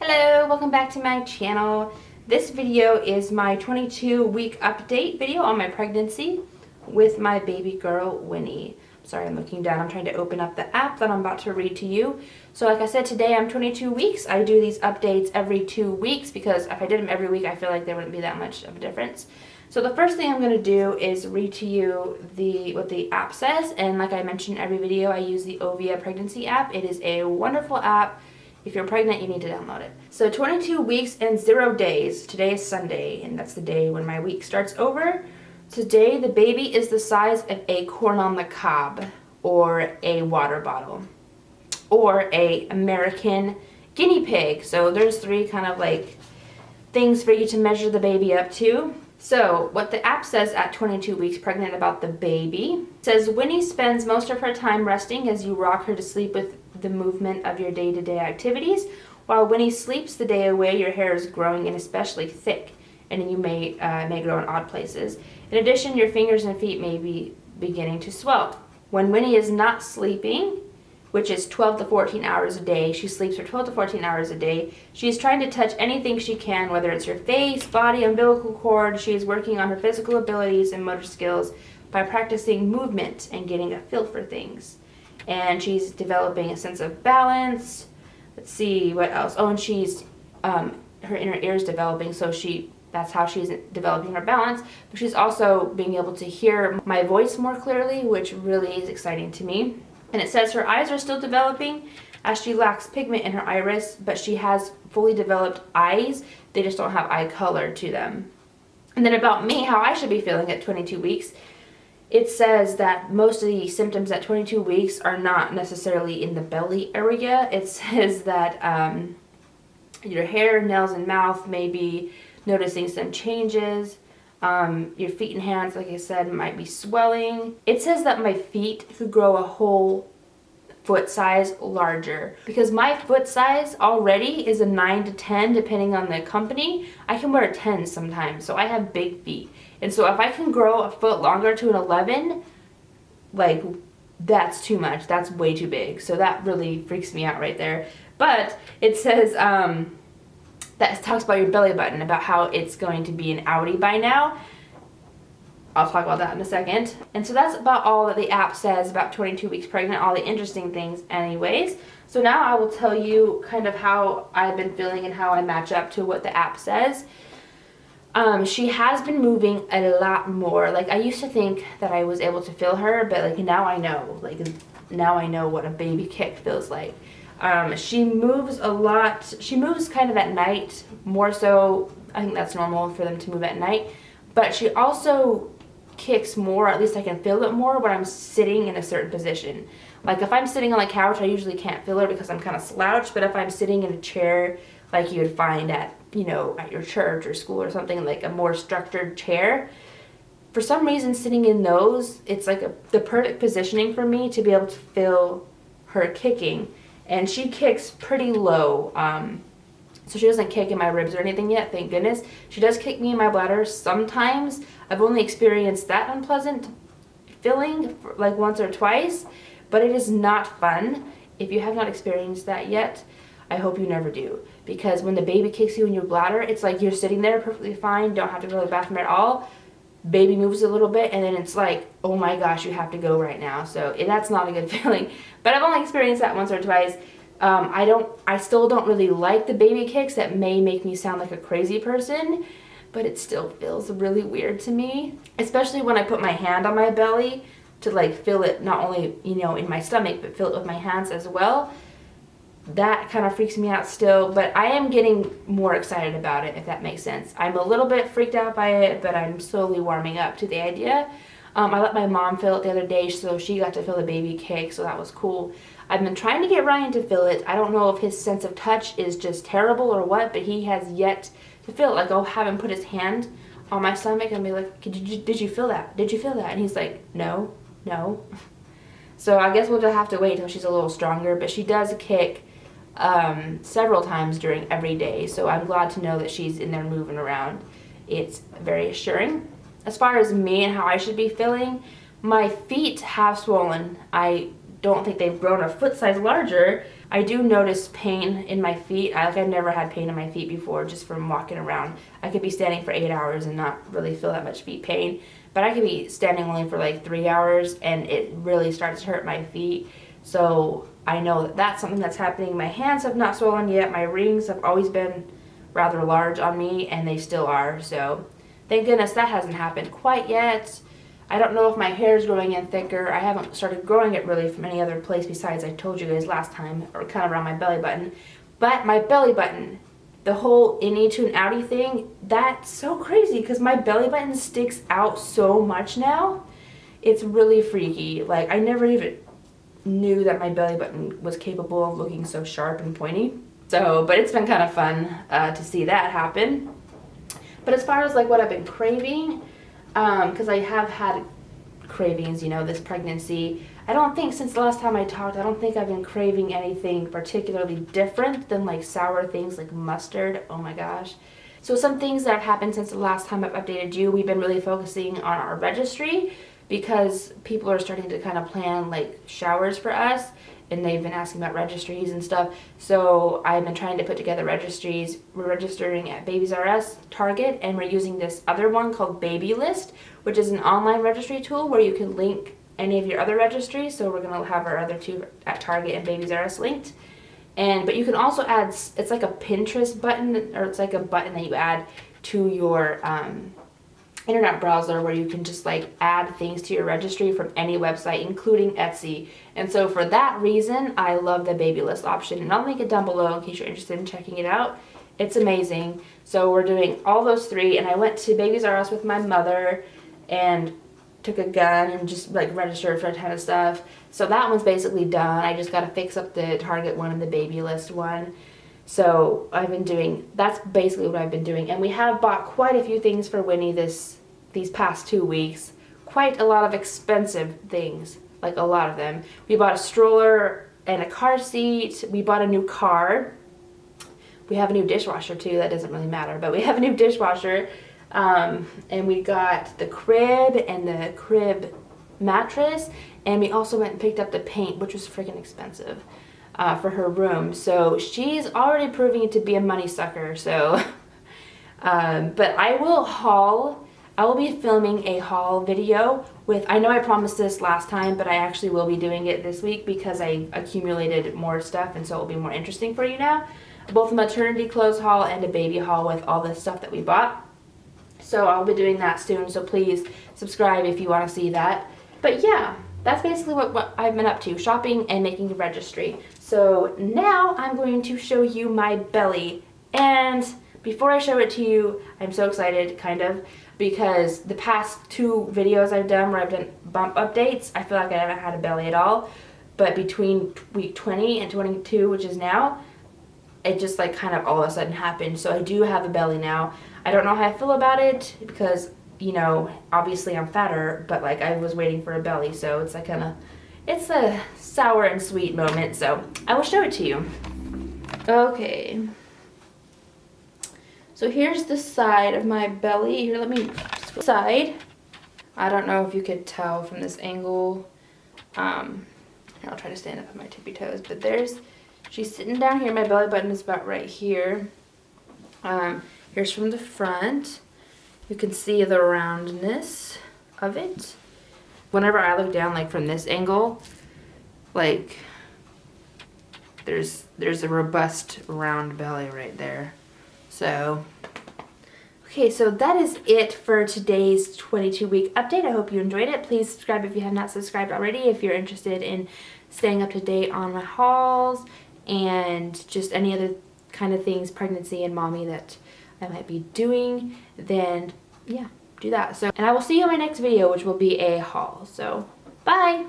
Hello, welcome back to my channel. This video is my 22-week update video on my pregnancy with my baby girl, Winnie. Sorry, I'm looking down. I'm trying to open up the app that I'm about to read to you. So like I said, today I'm 22 weeks. I do these updates every 2 weeks because if I did them every week, I feel like there wouldn't be that much of a difference. So the first thing I'm going to do is read to you what the app says. And like I mentioned in every video, I use the Ovia pregnancy app. It is a wonderful app. If you're pregnant, you need to download it. So 22 weeks and 0 days. Today is Sunday, and that's the day when my week starts over. Today, the baby is the size of a corn on the cob, or a water bottle, or a American guinea pig. So there's 3 kind of like things for you to measure the baby up to. So what the app says at 22 weeks pregnant about the baby, it says Winnie spends most of her time resting as you rock her to sleep with the movement of your day-to-day activities. While Winnie sleeps the day away, your hair is growing and especially thick, and you may grow in odd places. In addition, your fingers and feet may be beginning to swell. When Winnie is not sleeping, which is 12 to 14 hours a day, she sleeps for 12 to 14 hours a day. She is trying to touch anything she can, whether it's your face, body, umbilical cord. She is working on her physical abilities and motor skills by practicing movement and getting a feel for things. And she's developing a sense of balance. Let's see, what else? Oh, and she's, her inner ear is developing, so that's how she's developing her balance. But she's also being able to hear my voice more clearly, which really is exciting to me. And it says her eyes are still developing as she lacks pigment in her iris, but she has fully developed eyes. They just don't have eye color to them. And then about me, how I should be feeling at 22 weeks. It says that most of the symptoms at 22 weeks are not necessarily in the belly area. It says that your hair, nails, and mouth may be noticing some changes. Your feet and hands, like I said, might be swelling. It says that my feet could grow a whole foot size larger because my foot size already is a 9 to 10 depending on the company. I can wear a 10 sometimes, so I have big feet. And so if I can grow a foot longer to an 11, like, that's too much. That's way too big. So that really freaks me out right there. But it says that talks about your belly button, about how it's going to be an outie by now. I'll talk about that in a second. And so that's about all that the app says about 22 weeks pregnant, all the interesting things anyways. So now I will tell you kind of how I've been feeling and how I match up to what the app says. She has been moving a lot more. Like, I used to think that I was able to feel her, but like now I know. Like, now I know what a baby kick feels like. She moves a lot. She moves kind of at night, more so. I think that's normal for them to move at night. But she also kicks more, at least I can feel it more when I'm sitting in a certain position. Like if I'm sitting on the couch, I usually can't feel her because I'm kind of slouched. But if I'm sitting in a chair like you would find at, at your church or school or something, like a more structured chair, for some reason sitting in those, it's like the perfect positioning for me to be able to feel her kicking. And she kicks pretty low, so she doesn't kick in my ribs or anything yet, thank goodness. She does kick me in my bladder sometimes. I've only experienced that unpleasant feeling like once or twice, but it is not fun. If you have not experienced that yet, I hope you never do. Because when the baby kicks you in your bladder, it's like you're sitting there perfectly fine, don't have to go to the bathroom at all. Baby moves a little bit, and then it's like, oh my gosh, you have to go right now. So that's not a good feeling. But I've only experienced that once or twice. I still don't really like the baby kicks. That may make me sound like a crazy person, but it still feels really weird to me. Especially when I put my hand on my belly to like feel it, not only, in my stomach, but feel it with my hands as well. That kind of freaks me out still, but I am getting more excited about it, if that makes sense. I'm a little bit freaked out by it, but I'm slowly warming up to the idea. I let my mom feel it the other day, so she got to feel the baby kick, so that was cool. I've been trying to get Ryan to feel it. I don't know if his sense of touch is just terrible or what, but he has yet to feel it. Like, I'll have him put his hand on my stomach and be like, did you feel that? Did you feel that? And he's like, no. So I guess we'll just have to wait until she's a little stronger, but she does kick several times during every day, so I'm glad to know that she's in there moving around. It's very assuring. As far as me and how I should be feeling, my feet have swollen. I don't think they've grown a foot size larger, I do notice pain in my feet. I've never had pain in my feet before just from walking around. I could be standing for 8 hours and not really feel that much feet pain. But I could be standing only for like 3 hours and it really starts to hurt my feet. So I know that that's something that's happening. My hands have not swollen yet. My rings have always been rather large on me and they still are. So thank goodness that hasn't happened quite yet. I don't know if my hair is growing in thicker. I haven't started growing it really from any other place besides I told you guys last time, or kind of around my belly button. But my belly button, the whole innie to an outie thing, that's so crazy because my belly button sticks out so much now. It's really freaky. Like, I never even knew that my belly button was capable of looking so sharp and pointy. So, but it's been kind of fun to see that happen. But as far as like what I've been craving, because I have had cravings, you know, this pregnancy. I don't think since the last time I talked, I don't think I've been craving anything particularly different than like sour things like mustard. Oh my gosh. So some things that have happened since the last time I've updated you, we've been really focusing on our registry because people are starting to kind of plan like showers for us. And they've been asking about registries and stuff. So I've been trying to put together registries. We're registering at Babies R Us, Target, and we're using this other one called Baby List, which is an online registry tool where you can link any of your other registries. So we're gonna have our other two at Target and Babies R Us linked. But you can also add, it's like a Pinterest button, or it's like a button that you add to your internet browser where you can just like add things to your registry from any website, including Etsy. And so for that reason, I love the Baby List option, and I'll link it down below in case you're interested in checking it out. It's amazing. So we're doing all those three, and I went to Babies R Us with my mother and took a gun and just like registered for a ton of stuff. So that one's basically done. I just got to fix up the Target one and the Baby List one. So I've been doing, that's basically what I've been doing. And we have bought quite a few things for Winnie these past 2 weeks. Quite a lot of expensive things, like a lot of them. We bought a stroller and a car seat. We bought a new car. We have a new dishwasher too. That doesn't really matter, but we have a new dishwasher. And we got the crib and the crib mattress. And we also went and picked up the paint, which was freaking expensive. For her room. So she's already proving to be a money sucker. So, but I will be filming a haul video with, I know I promised this last time, but I actually will be doing it this week because I accumulated more stuff, and so it will be more interesting for you now. Both a maternity clothes haul and a baby haul with all the stuff that we bought. So I'll be doing that soon, so please subscribe if you want to see that. But yeah, that's basically what I've been up to, shopping and making a registry. So now I'm going to show you my belly. And before I show it to you, I'm so excited, kind of, because the past 2 videos I've done where I've done bump updates, I feel like I haven't had a belly at all. But between week 20 and 22, which is now, it just like kind of all of a sudden happened. So I do have a belly now. I don't know how I feel about it because, you know, obviously I'm fatter, but like I was waiting for a belly, so it's like kind of, it's a sour and sweet moment, so I will show it to you. Okay. So here's the side of my belly. Here, let me side. I don't know if you could tell from this angle. Here, I'll try to stand up on my tippy toes, but she's sitting down here. My belly button is about right here. Here's from the front. You can see the roundness of it. Whenever I look down, like from this angle, like there's a robust round belly right there. So, okay, so that is it for today's 22-week update. I hope you enjoyed it. Please subscribe if you have not subscribed already, if you're interested in staying up to date on my hauls and just any other kind of things, pregnancy and mommy, that I might be doing, then yeah, do that. So, and I will see you in my next video, which will be a haul. So, bye!